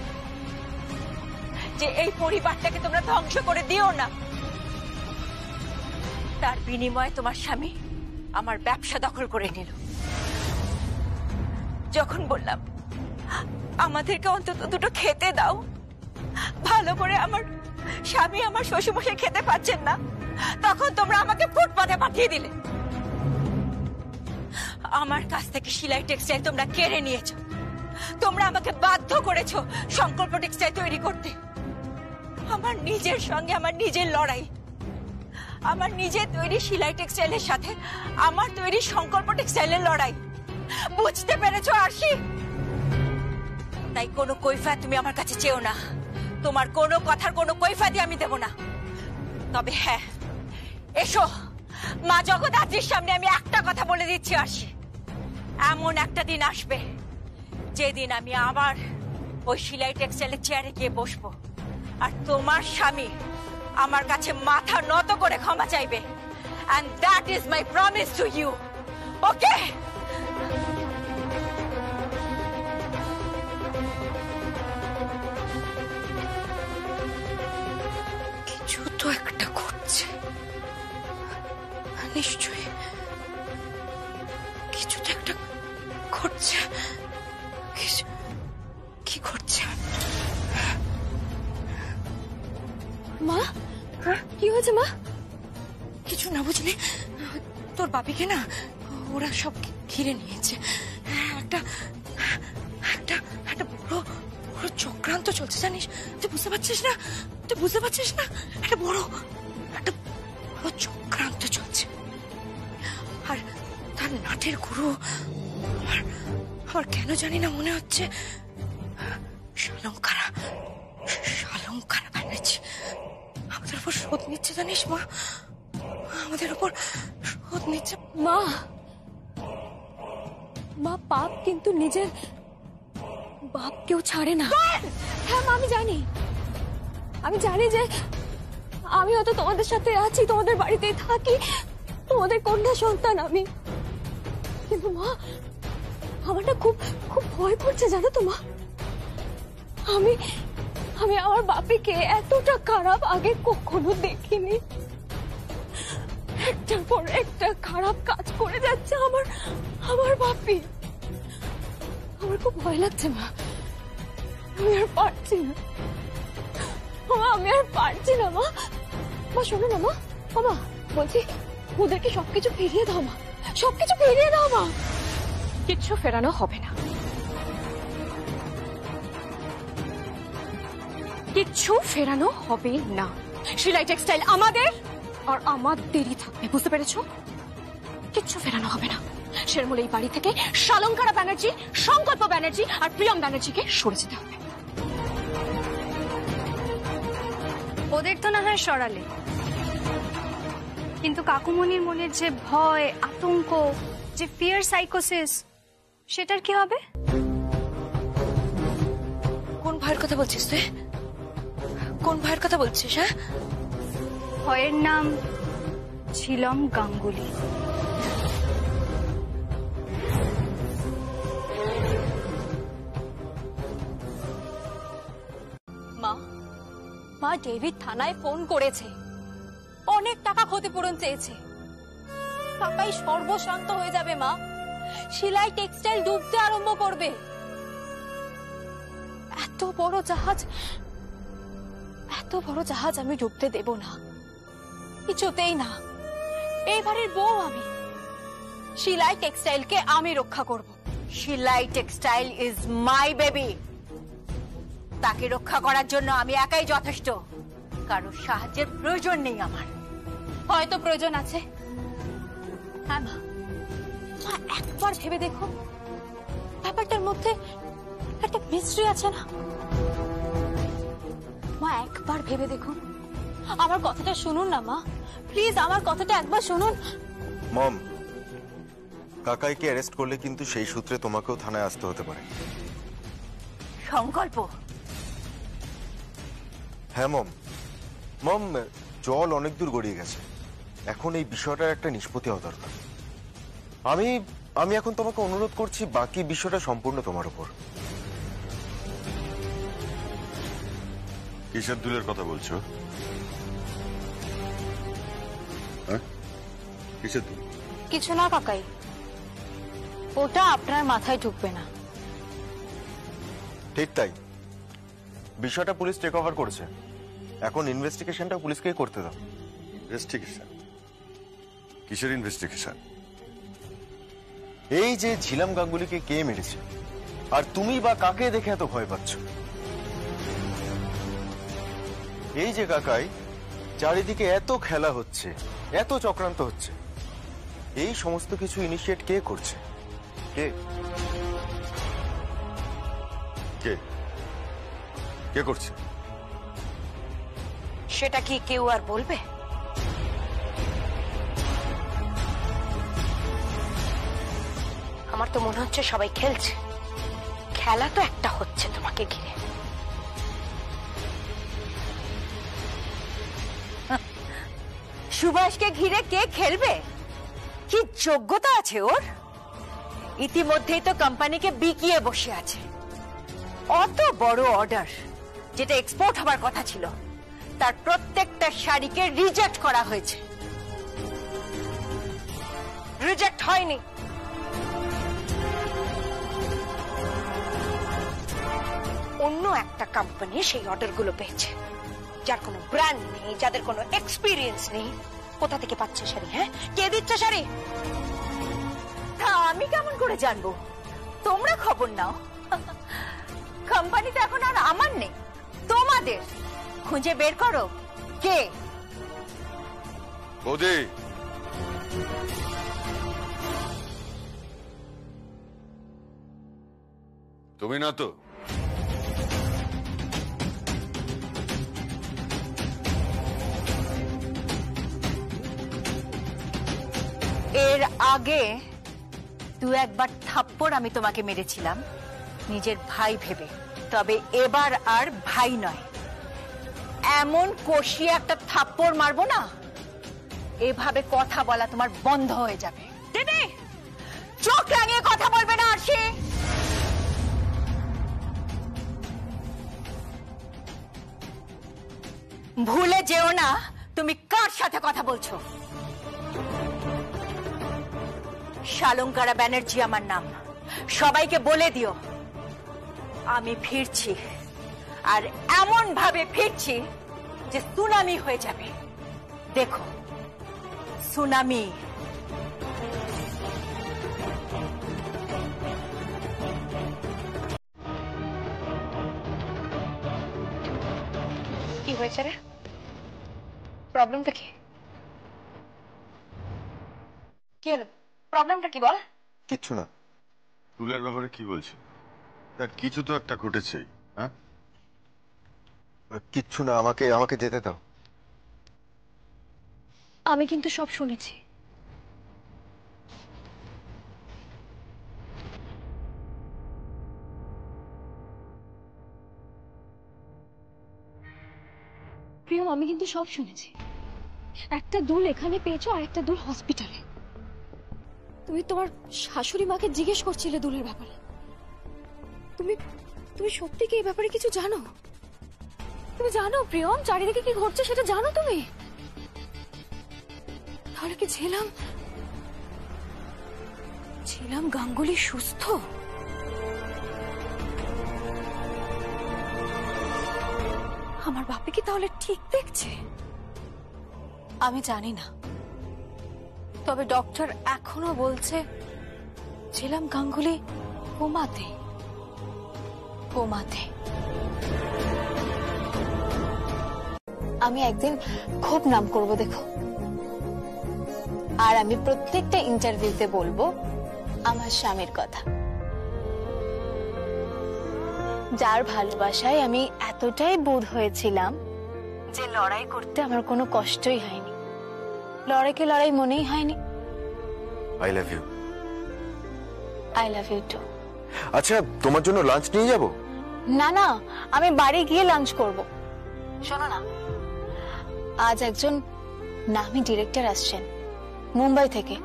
যে এই পরিবারটাকে তোমরা ধ্বংস করে দিও না, তার বিনিময়ে তোমার স্বামী আমার ব্যবসা দখল করে নিল। যখন বললাম আমাদেরকে অন্তত দুটো খেতে দাও, ভালো করে আমার স্বামী আমার শ্বশুরমশাই খেতে পাচ্ছেন না, তখন তোমরা আমাকে ফুটপাতে পাঠিয়ে দিলে। আমার কাছ থেকে সিলাই টেক্সটাইল তোমরা কেড়ে নিয়েছো। তোমরা আমাকে বাধ্য করেছো সংকল্প টেক্সটাইল তৈরি করতে। আমার নিজের সঙ্গে আমার নিজের লড়াই, আমার নিজের তৈরি সিলাই টেক্সটাইলের সাথে আমার তৈরি সংকল্প টেক্সটাইলের লড়াই। বুঝতে পেরেছো আরশি? তাই কোনো কৈফিয়ত তুমি আমার কাছে চেও না। তোমার কোনো কথার কোনো কৈফিয়তই আমি দেব না। তবে হ্যাঁ, এসো মা জগদ্ধাত্রীর সামনে আমি একটা কথা বলে দিচ্ছি আরশি, এমন একটা দিন আসবে যেদিন আমি আবার ওই সেলাই টেক্সটাইলের চেয়ারে গিয়ে বসবো আর তোমার স্বামী আমার কাছে মাথা নত করে ক্ষমা চাইবে, and that is my promise to you. Okay? কিছু তো একটা করছে, নিশ্চয়ই কিছু তো একটা করছে। কি করছে? মা, কি হয়েছে মা? কিছু না বুঝলি, তোর বাপিকে না ওরা সব ঘিরে নিয়েছে। একটা একটা একটা বড় বড় চক্রান্ত চলছে, জানিস? তুই বুঝতে পারছিস না? তুই বুঝতে পারছিস না? একটা বড় চক্রান্ত চলছে। আর তার নাটের গুরু আমার কেন জানি না মনে হচ্ছে শালঙ্কারা ব্যানার্জি আমাদের উপর শোধ নিচ্ছে, জানিস মা? আমাদের উপর শোধ নিচ্ছে। মা, পাপ কিন্তু নিজের বাপ কেউ ছাড়ে না। হ্যাঁ মা, আমি জানি যে আমি হয়তো তোমাদের সাথে আছি, তোমাদের বাড়িতে থাকি, তোমাদের কন্যা সন্তান আমি, কিন্তু মা আমার না খুব খুব ভয় করছে, জানো তো মা? আমি আমার বাপিকে এতটা খারাপ আগে কখনো দেখিনি। একটার পর একটা খারাপ কাজ করে যাচ্ছে আমার বাপি। আমার খুব ভয় লাগছে মা, আমি আর পারছি না। আমি আর পারছি না মা। শোনো না মা, মা বলছি ওদেরকে সবকিছু ফিরিয়ে দাও মা, সবকিছু ফিরিয়ে দাও মা। কিচ্ছু ফেরানো হবে না, কিচ্ছু ফেরানো হবে না। সেলাই টেক্সটাইল আমাদের আর আমাদেরই থাকবে, বুঝতে পেরেছো? কিচ্ছু ফেরানো হবে না। শেরমুল এই বাড়ি থেকে শালঙ্কারা ব্যানার্জি, সংকল্প ব্যানার্জি আর প্রিয়ম ব্যানার্জিকে সরে যেতে হবে। ওদের তো না হয় সরালে, কিন্তু কাকুমণির মনের যে ভয়, আতঙ্ক, যে ফিয়ার সাইকোসিস, সেটার কি হবে? কোন ভয়ের কথা বলছিস তুই? কোন ভয়ের কথা বলছিস? হ্যাঁ, ভয়ের নাম ঝিলম গাঙ্গুলি। মা ডেভিড থানায় ফোন করেছে, অনেক টাকা ক্ষতিপূরণ চেয়েছে। কাকাই সর্বশান্ত হয়ে যাবে মা, সেলাই টেক্সটাইল ডুবতে আরম্ভ করবে। এত বড় জাহাজ আমি ডুবতে দেব না, কিছুতেই না। এই বাড়ির বউ আমি, সেলাই টেক্সটাইলকে আমি রক্ষা করব। সেলাই টেক্সটাইল ইজ মাই বেবি। তাকে রক্ষা করার জন্য আমি একাই যথেষ্ট, কারোর সাহায্যের প্রয়োজন নেই আমার। হয়তো প্রয়োজন আছে। হ্যাঁ মা, একবার ভেবে দেখো, ব্যাপারটার মধ্যে একটা মিস্ট্রি আছে না? মা একবার ভেবে দেখুন, আমার কথাটা শুনুন না মা, প্লিজ আমার কথাটা একবার শুনুন। মম, কাকাইকে অ্যারেস্ট করলে কিন্তু সেই সূত্রে তোমাকেও থানায় আসতে হতে পারে। সংকল্প? হ্যাঁ মম, জল অনেক দূর গড়িয়ে গেছে, এখন এই বিষয়টার একটা নিষ্পত্তি হওয়া দরকার। আমি এখন তোমাকে অনুরোধ করছি, বাকি বিষয়টা সম্পূর্ণ তোমার উপর। কিসের দুলের কথা বলছো? কিসের দুল? কিছু না কাকাই, ওটা আপনার মাথায় ঢুকবে না। ঠিক তাই, বিষয়টা পুলিশ টেক ওভার করেছে, এখন ইনভেস্টিগেশনটা পুলিশকেই করতে দাও। ইনভেস্টিগেশন? কিসের ইনভেস্টিগেশন? এই যে ঝিলাম গাঙ্গুলিকে কে মেরেছে, আর তুমি বা কাকে দেখে এত ভয় পাচ্ছ? এই যে কাকাই, চারিদিকে এত খেলা হচ্ছে, এত চক্রান্ত হচ্ছে, এই সমস্ত কিছু ইনিশিয়েট কে করছে? কে কে কে করছে? সেটা কি কেউ আর বলবে? আমার তো মনে হচ্ছে সবাই খেলছে খেলা তো একটা হচ্ছে তোমাকে ঘিরে। সুভাষকে ঘিরে কে খেলবে? কি যোগ্যতা আছে ওর? ইতিমধ্যেই তো কোম্পানিকে বিকিয়ে বসে আছে। অত বড় অর্ডার যেটা এক্সপোর্ট হবার কথা ছিল, তার প্রত্যেকটা শাড়িকে রিজেক্ট করা হয়েছে। রিজেক্ট হয়নি, অন্য একটা কোম্পানি সেই অর্ডারগুলো পেয়েছে, যার কোনো ব্র্যান্ড নেই, যাদের কোনো এক্সপিরিয়েন্স নেই। কোথা থেকে পাচ্ছে শাড়ি? হ্যাঁ, কে দিচ্ছে শাড়ি? তা আমি কেমন করে জানবো? তোমরা খবর নাও। কোম্পানি তো এখন আর আমার নেই, তোমাদের। খুঁজে বের করো কে। বৌদি, তুমি না তো? এর আগে দু একবার থাপ্পড় আমি তোমাকে মেরেছিলাম নিজের ভাই ভেবে, তবে এবার আর ভাই নয়। এমন কষিয়ে একটা থাপ্পড় মারবো না, এভাবে কথা বলা তোমার বন্ধ হয়ে যাবে। দিদি, চোখ রাঙিয়ে কথা বলবে না আরশি। ভুলে যেও না তুমি কার সাথে কথা বলছো। শালঙ্কারা ব্যানার্জি আমার নাম। সবাইকে বলে দিও আমি ফিরছি, আর এমন ভাবে ফিরছি যে সুনামি হয়ে যাবে। দেখো, সুনামি। কি হয়েছে রে? প্রবলেমটা কি? কি হলো? প্রবলেমটা কি বল? কিচ্ছু না। ফুলের ব্যাপারে কি বলছি? তার কিছু তো একটা ঘটেছেই। হ্যাঁ, কিচ্ছু না, আমাকে আমাকে যেতে দাও। আমি কিন্তু সব শুনেছি। প্রিয়ম, আমি কিন্তু সব শুনেছি। একটা দুল এখানে পেয়েছো আর একটা দুল হসপিটালে। তুমি তোমার শাশুড়ি মাকে জিজ্ঞেস করছিলে দুলের ব্যাপারে। তুমি তুমি সত্যি কি এই ব্যাপারে কিছু জানো? তুমি জানো প্রিয়ম, চারিদিকে কি ঘটছে সেটা জানো তুমি? তাহলে কি ছিলাম গাঙ্গুলি সুস্থ? আমার বাপে কি তাহলে ঠিক দেখছে? আমি জানি না, তবে ডক্টর এখনো বলছে ছিলাম গাঙ্গুলি কোমাতে। আমি একদিন খুব নাম করব, দেখো। আর আমি প্রত্যেকটা ইন্টারভিউতে বলবো আমার স্বামীর কথা, যার ভালোবাসায় আমি এতটাই বোধ হয়েছিলাম যে লড়াই করতে আমার কোনো কষ্টই হয়নি। লড়াইকে লড়াই মনেই হয়নি। I love you. I love you too. আচ্ছা, তোমার জন্য লাঞ্চ নিয়ে যাব? না না, আমি বাড়ি গিয়ে লাঞ্চ করব। শোনো না, আজ একজন নামী ডিরেক্টর আসছেন মুম্বাই থেকে।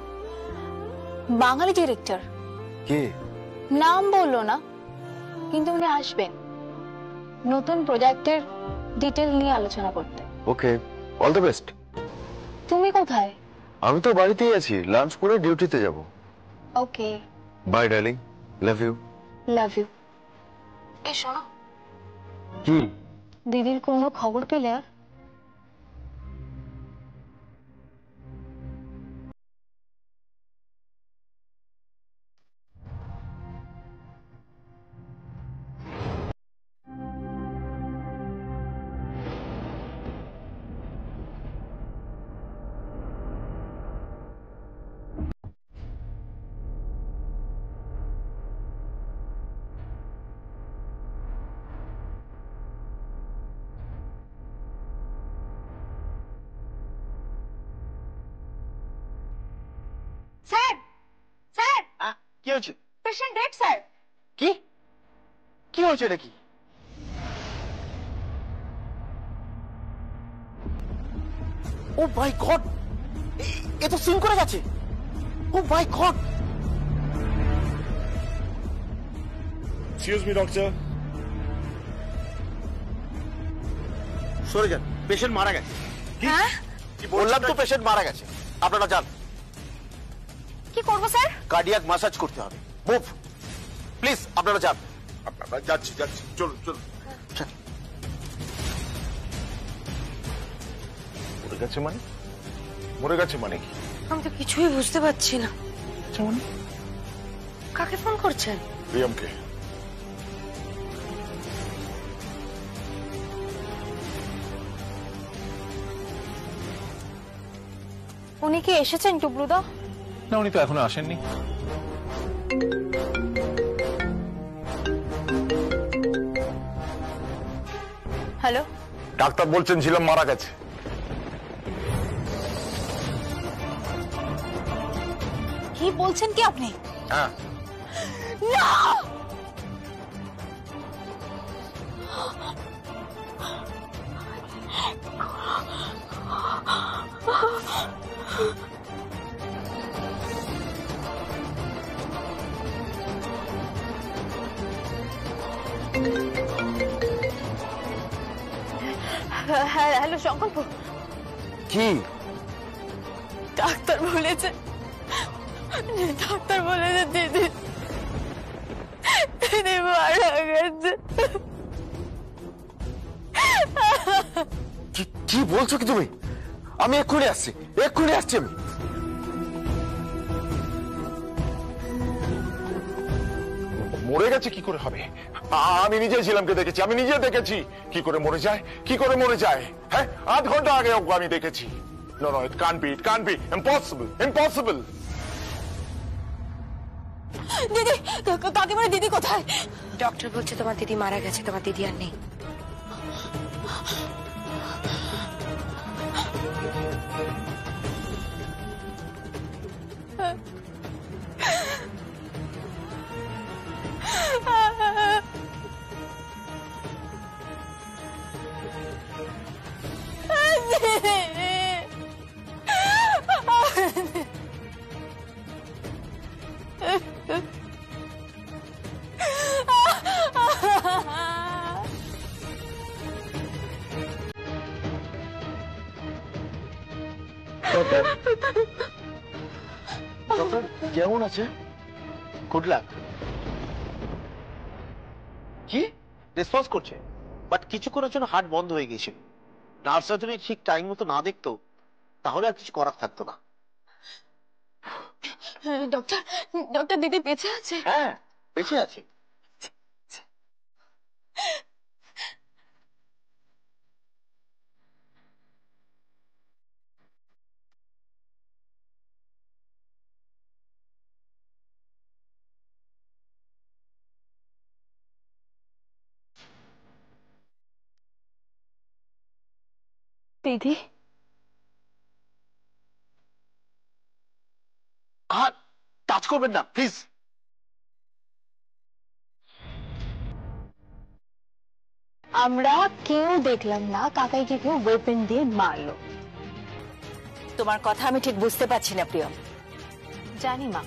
বাঙালি ডিরেক্টর। কে? নাম বললো না, কিন্তু উনি আসবেন নতুন প্রজেক্টের ডিটেল নিয়ে আলোচনা করতে। ওকে, অল দ্য বেস্ট। তুমি কোথায়? আমি তো বাড়িতেই আছি, লাঞ্চ করে ডিউটিতে যাব। Okay, bye darling, love you. Love you. এই শোনো, কি? দিদির কোনো খবর পেলে? স্যার, স্যার, কি হয়েছে? Patient dead sir. কি? কি হয়েছে নাকি? ও মাই গড, এ তো সিন করে গেছে। ও মাই গড। Excuse me doctor. সরে যান, পেশেন্ট মারা গেছে। কি বললাম তো, পেশেন্ট মারা গেছে। আপনারা যান। কি করবো স্যার? কার্ডিয়াক মাসাজ করতে হবে। মুভ প্লিজ, আপনারা যান। যাচ্ছি যাচ্ছি, চলুন চলুন। মরে গেছে মানে? মরে গেছে মানে কি? আমি তো কিছুই বুঝতে পারছি না। কাকে ফোন করছেন? প্রিয়মকে। উনি কি এসেছেন টুকরুদা? না, উনি তো এখনো আসেননি। হ্যালো, ডাক্তার বলছেন ঝিলাম মারা গেছে। কি বলছেন কি আপনি? হ্যাঁ। না, হ্যালো শঙ্করপুর। কি? ডাক্তার বলেছে দিদি মারা গেছে। কি বলছো কি তুমি? আমি এক্ষুনি আসছি, এক্ষুনি আসছি আমি। মরে গেছে কি করে হবে? আমি নিজে ঝিলামকে দেখেছি, আমি নিজে দেখেছি। কি করে মরে যায়, কি করে মরে যায়? হ্যাঁ, 8 ঘন্টা আগে ওকে আমি দেখেছি। No no, it can't be, impossible, impossible. দিদি, কাকিমার দিদি কোথায়? ডক্টর বলছে তোমার দিদি মারা গেছে, তোমার দিদি আর নেই। কেমন আছে? Good luck. কি রেসপন্স করছে, বাট কিছুক্ষণের জন্য হার্ট বন্ধ হয়ে গেছিল। নার্সরা যদি ঠিক টাইম মতো না দেখতো তাহলে আর কিছু করার থাকতো না। ডক্টর দিদি বেঁচে আছে? হ্যাঁ, বেঁচে আছে। দিদি, আর টাচ করবেন না প্লিজ। আমরা কেউ দেখলাম না কাকাইকে কেউ ওয়েপেন দিয়ে মারলো। তোমার কথা আমি ঠিক বুঝতে পারছি না প্রিয়ম। জানি মা,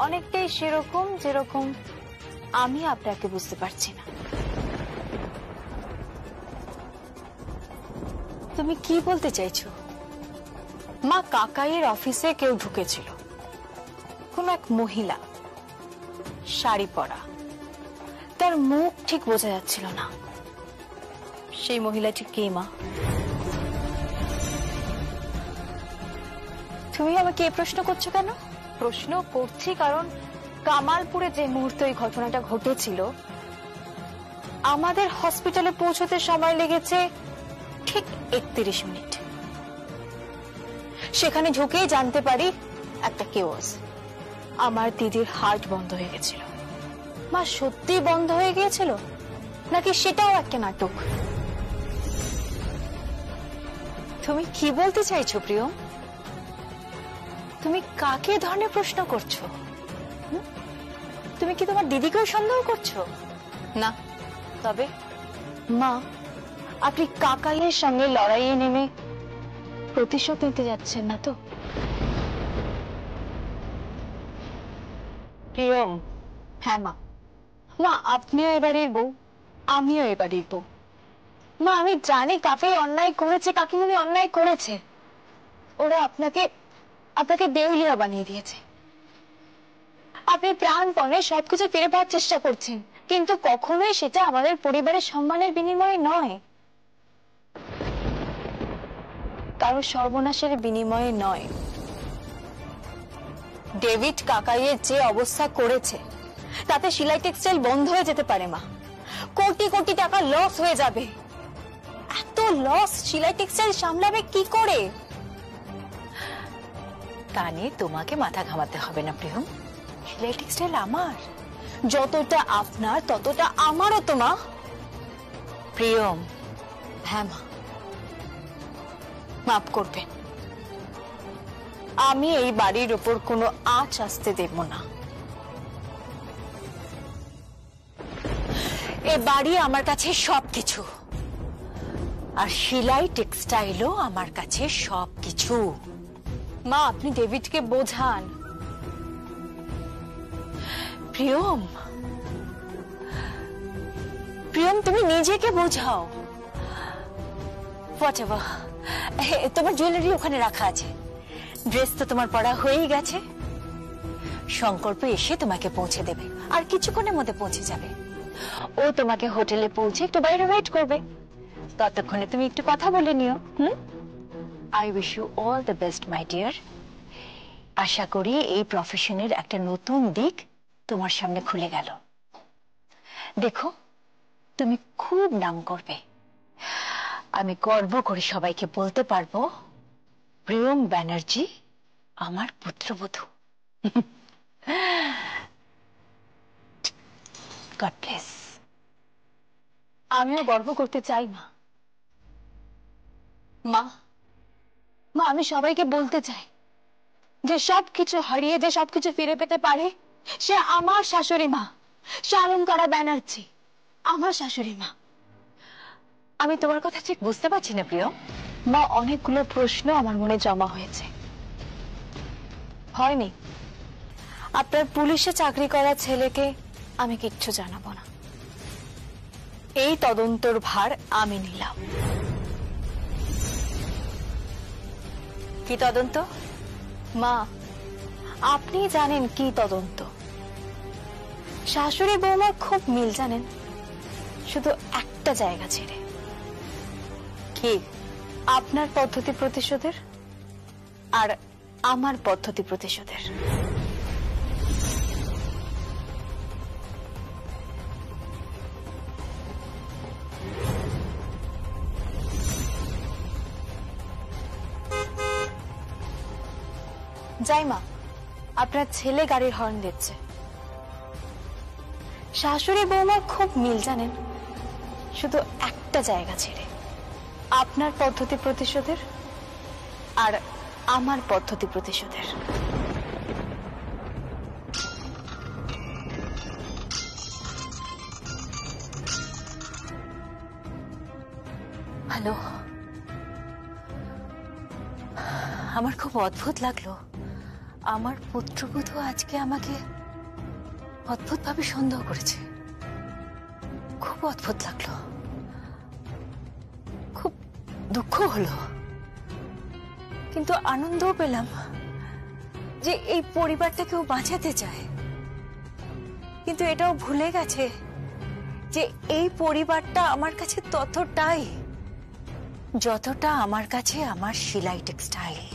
অনেকটাই সেরকম যেরকম আমি আপনাকে বুঝতে পারছি না। তুমি কি বলতে চাইছো? মা, কাকাইয়ের অফিসে কেউ ঢুকেছিল, কোন এক মহিলা, শাড়ি পরা, তার মুখ ঠিক বোঝা যাচ্ছিল না। সেই মহিলাটি কে মা? তুমি আমাকে এই প্রশ্ন করছো কেন? প্রশ্ন করছি কারণ কামালপুরে যে মুহূর্তে এই ঘটনাটা ঘটেছিল, আমাদের হসপিটালে পৌঁছতে সময় লেগেছে ঠিক 31 মিনিট। সেখানে ঢুকেই জানতে পারি একটা কেওয়াস। আমার দিদির হার্ট বন্ধ হয়ে গেছিল। মা, সত্যি বন্ধ হয়ে গিয়েছিল নাকি সেটাও একটা নাটক? তুমি কি বলতে চাইছো প্রিয়ম? তুমি কাকে ধরনের প্রশ্ন করছো? তুমি কি তোমার দিদিকেও সন্দেহ করছো? না। তবে মা, আপনি কাকাইয়ের সঙ্গে লড়াইয়ে নেমে প্রতিশোধ নিতে যাচ্ছেন না তো? প্রিয়ম, হ্যাঁ মা। মা, আপনিও এবারের বউ, আমিও এবারের বউ। মা, আমি জানি কাকাই অন্যায় করেছে, কাকিমুনি অন্যায় করেছে। ওরা আপনাকে দেউলিয়া বানিয়ে দিয়েছে। আপনি প্রাণপণে সবকিছু ফিরে পাওয়ার চেষ্টা করছেন, কিন্তু কখনোই সেটা আমাদের পরিবারের সম্মানের বিনিময়ে নয়, কারো সর্বনাশের বিনিময়ে নয়। ডেভিড কাকাইয়ের যে অবস্থা করেছে তাতে শিলাই টেক্সটাইল বন্ধ হয়ে যেতে পারে মা। কোটি কোটি টাকা লস হয়ে যাবে। এত লস শিলাই টেক্সটাইল সামলাবে কি করে? তা নিয়ে তোমাকে মাথা ঘামাতে হবে না প্রিয়ম। সেলাই টেক্সটাইল আমার। যতটা আপনার ততটা আমারও তো মা। প্রিয়ম। হ্যাঁ মা, মাফ করবেন। আমি এই বাড়ির উপর কোনো আঁচ আসতে দেব না। এ বাড়ি আমার কাছে সবকিছু, আর শিলাই টেক্সটাইলও আমার কাছে সবকিছু। মা, আপনি ডেভিডকে বোঝান। প্রিয়ম, প্রিয়ম, তুমি নিজেকে বোঝাও। হোয়াটএভার, তোমার জুয়েলারি ওখানে রাখা আছে। ড্রেস তো তোমার পরা হয়েই গেছে। সংকল্প এসে তোমাকে পৌঁছে দেবে, আর কিছুক্ষণের মধ্যে পৌঁছে যাবে। ও তোমাকে হোটেলে পৌঁছে একটু বাইরে ওয়েট করবে। ততক্ষণে তুমি একটু কথা বলে নিও। I wish you all the best my dear. আশা করি এই প্রফেশনের একটা নতুন দিক তোমার সামনে খুলে গেল। দেখো, তুমি খুব নাম করবে। আমি গর্ব করে সবাইকে বলতে পারবো, প্রিয়ম ব্যানার্জি আমার পুত্রবধূ। God bless. আমিও গর্ব করতে চাই মা। মা, আমি সবাইকে বলতে চাই যে সবকিছু হারিয়ে যে সবকিছু ফিরে পেতে পারে সে আমার শাশুড়ি মা, শালঙ্কারা ব্যানার্জি, আমার শাশুড়ি মা। আমি তোমার কথা ঠিক বুঝতে পারছি না প্রিয়। মা, অনেকগুলো প্রশ্ন আমার মনে জমা হয়েছে। হয়নি, আপনার পুলিশে চাকরি করা ছেলেকে আমি কিচ্ছু জানাবো না। এই তদন্তর ভার আমি নিলাম। কি তদন্ত? মা, আপনি জানেন কি তদন্ত। শাশুড়ি বৌমার খুব মিল, জানেন, শুধু একটা জায়গা ছেড়ে। কি? আপনার পদ্ধতি প্রতিশোধের আর আমার পদ্ধতি প্রতিশোধের। যাই মা, আপনার ছেলে গাড়ির হর্ন দিচ্ছে। শাশুড়ি বৌমার খুব মিল, জানেন, শুধু একটা জায়গা ছেড়ে। আপনার পদ্ধতি প্রতিশোধের আর আমার পদ্ধতি প্রতিশোধের। হ্যালো, আমার খুব অদ্ভুত লাগলো। আমার পুত্রবধূ আজকে আমাকে অদ্ভুতভাবে সন্দেহ করেছে। খুব অদ্ভুত লাগলো, খুব দুঃখ হলো, কিন্তু আনন্দও পেলাম যে এই পরিবারটাকেও বাঁচাতে চায়। কিন্তু এটাও ভুলে গেছে যে এই পরিবারটা আমার কাছে ততটাই যতটা আমার কাছে আমার শিলাই টেক্সটাইল।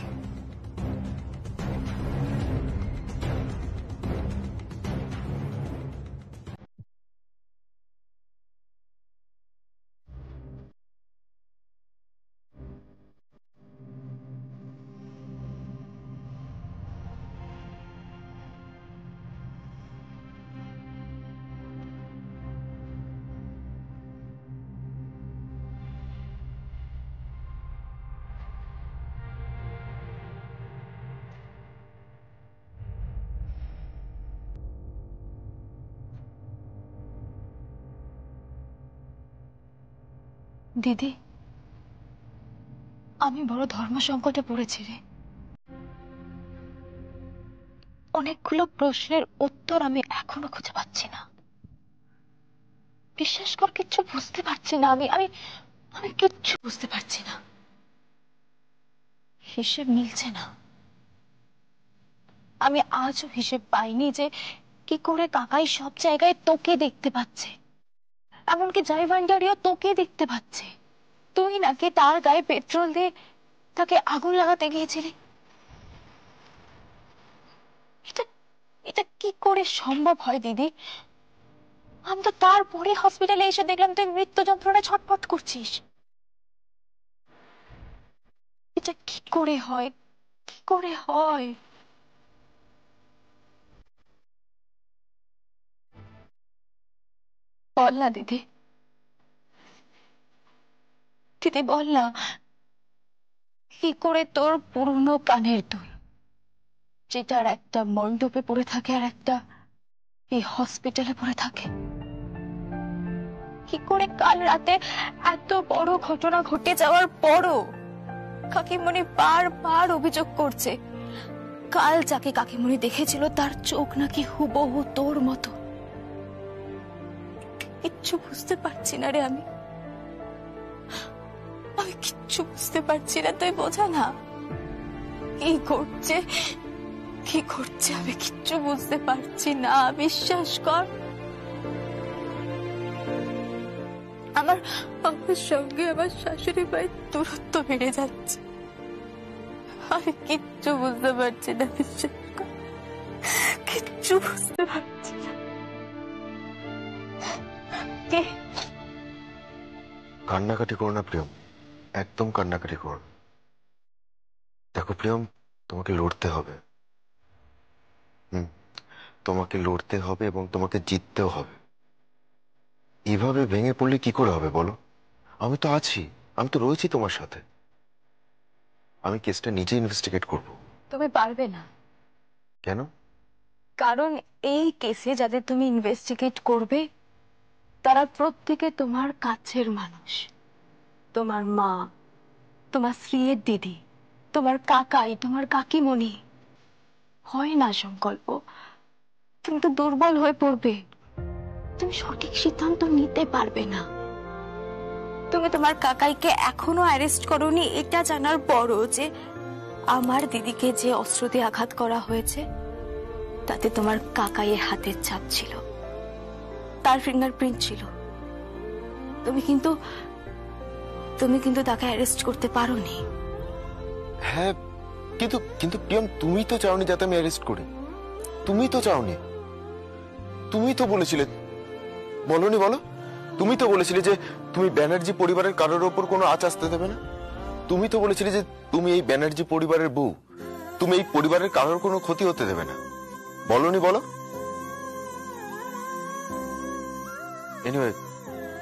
দিদি, আমি বড় ধর্ম সংকটে পড়েছি রে। অনেকগুলো প্রশ্নের উত্তর আমি এখনো খুঁজে পাচ্ছি না। বিশ্বাস কর, কিচ্ছু বুঝতে পারছি না। আমি আমি আমি কিচ্ছু বুঝতে পারছি না। হিসেব মিলছে না। আমি আজও হিসেব পাইনি যে কি করে কাকাই সব জায়গায় তোকে দেখতে পাচ্ছে, এমনকি জয় ভান্ডারিও তোকে দেখতে পাচ্ছে। তুই নাকি তার গায়ে পেট্রোল দিয়ে তাকে আগুন লাগাতে গিয়েছিলি। এটা এটা কি করে সম্ভব হয় দিদি? আমি তো তারপরে হসপিটালে এসে দেখলাম তুই মৃত্যু যন্ত্রণায় ছটফট করছিস। এটা কি করে হয়? কি করে হয়? বল না দিদি, দিদি বল না, কি করে তোর পুরনো কানের দুল, যেটার একটা মণ্ডপে পড়ে থাকে আর একটা এই হসপিটালে পড়ে থাকে, কি করে কাল রাতে এত বড় ঘটনা ঘটে যাওয়ার পরও কাকিমণি বারবার অভিযোগ করছে কাল যাকে কাকিমণি দেখেছিল তার চোখ নাকি হুবহু তোর মতো। কিচ্ছু বুঝতে পারছি না রে, আমি কিচ্ছু বুঝতে পারছি না। তুই বোঝা না কি ঘটছে, কি ঘটছে, আমি কিচ্ছু বুঝতে পারছি না। বিশ্বাস কর, আমার সঙ্গে আমার শাশুড়ি মায়ের দূরত্ব বেড়ে যাচ্ছে। আমি কিচ্ছু বুঝতে পারছি না, বিশ্বাস কর, কিচ্ছু বুঝতে পারছি না। কান্নাকাটি করো না প্রিয়ম, একদম কান্নাকাটি করো না। দেখো প্রিয়ম, তোমাকে লড়তে হবে। তোমাকে লড়তে হবে এবং তোমাকে জিততেও হবে। এভাবে ভেঙে পড়লে কি করে হবে বলো? আমি তো আছি, আমি তো রয়েছি তোমার সাথে। আমি কেসটা নিজে ইনভেস্টিগেট করব। তুমি পারবে না। কেন? কারণ এই কেসে যাদের তুমি ইনভেস্টিগেট করবে তারা প্রত্যেকে তোমার কাছের মানুষ। তোমার মা, তোমার স্ত্রীর দিদি, তোমার কাকাই, তোমার কাকিমণি। হয় না সংকল্প, তুমি তো দুর্বল হয়ে পড়বে, তুমি সঠিক সিদ্ধান্ত নিতে পারবে না। তুমি তোমার কাকাইকে এখনো অ্যারেস্ট করোনি এটা জানার পরও যে আমার দিদিকে যে অস্ত্র দিয়ে আঘাত করা হয়েছে তাতে তোমার কাকাইয়ের হাতের ছাপ ছিল, তার ফিঙ্গারপ্রিন্ট ছিল। তুমি কিন্তু তাকে অ্যারেস্ট করতে পারোনি। হ্যাঁ, কিন্তু প্রিয়ম, তুমি তো চাওনি যাতে আমি অ্যারেস্ট করি। তুমি তো চাওনি। তুমি তো বলেছিলে, বলোনি? বলো, তুমি তো বলেছিলে যে তুমি ব্যানার্জি পরিবারের কারোর ওপর কোনো আঁচ আসতে দেবে না। তুমি তো বলেছিলে যে তুমি এই ব্যানার্জি পরিবারের বউ, তুমি এই পরিবারের কারোর কোনো ক্ষতি হতে দেবে না। বলোনি? বলো। এনিওয়ে,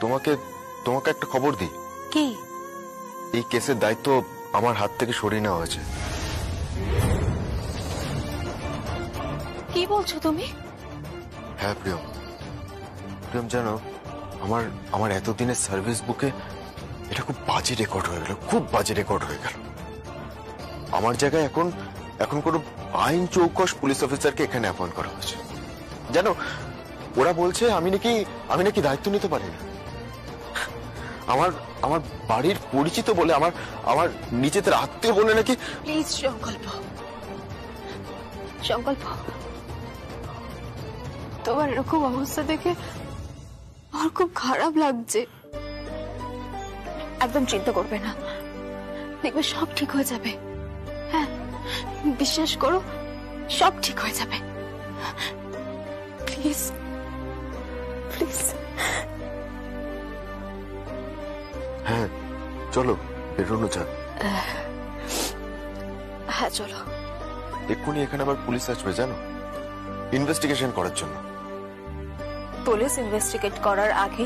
তোমাকে একটা খবর দিই। কি? এই কেসের দায়িত্ব আমার হাত থেকে সরিয়ে নেওয়া হয়েছে। কি বলছো তুমি? হ্যাঁ প্রিয়ম, জানো আমার এতদিনের সার্ভিস বুকে এটা খুব বাজে রেকর্ড হয়ে গেল, খুব বাজে রেকর্ড হয়ে গেল। আমার জায়গায় এখন কোনো আইন চৌকস পুলিশ অফিসারকে এখানে অ্যাপয়েন্ট করা হয়েছে। জানো, ওরা বলছে আমি নাকি দায়িত্ব নিতে পারি না। আমার বাড়ির পরিচিত বলে, আমার নিজেদের আত্মীয় বলে নাকি। প্লিজ সংকল্প, তোমার এরকম অবস্থা দেখে আমার খুব খারাপ লাগছে। একদম চিন্তা করবে না, দেখবে সব ঠিক হয়ে যাবে। হ্যাঁ, বিশ্বাস করো, সব ঠিক হয়ে যাবে। Please please. হ্যাঁ চলো, বেরোনো যাক। হ্যাঁ চলো। এক্ষুনি এখানে আবার পুলিশ আসবে জানো, ইনভেস্টিগেশন করার জন্য। পুলিশ ইনভেস্টিগেট করার আগে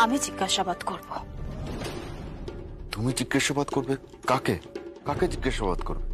আমি জিজ্ঞাসাবাদ করব। তুমি জিজ্ঞাসাবাদ করবে? কাকে জিজ্ঞাসাবাদ করবে?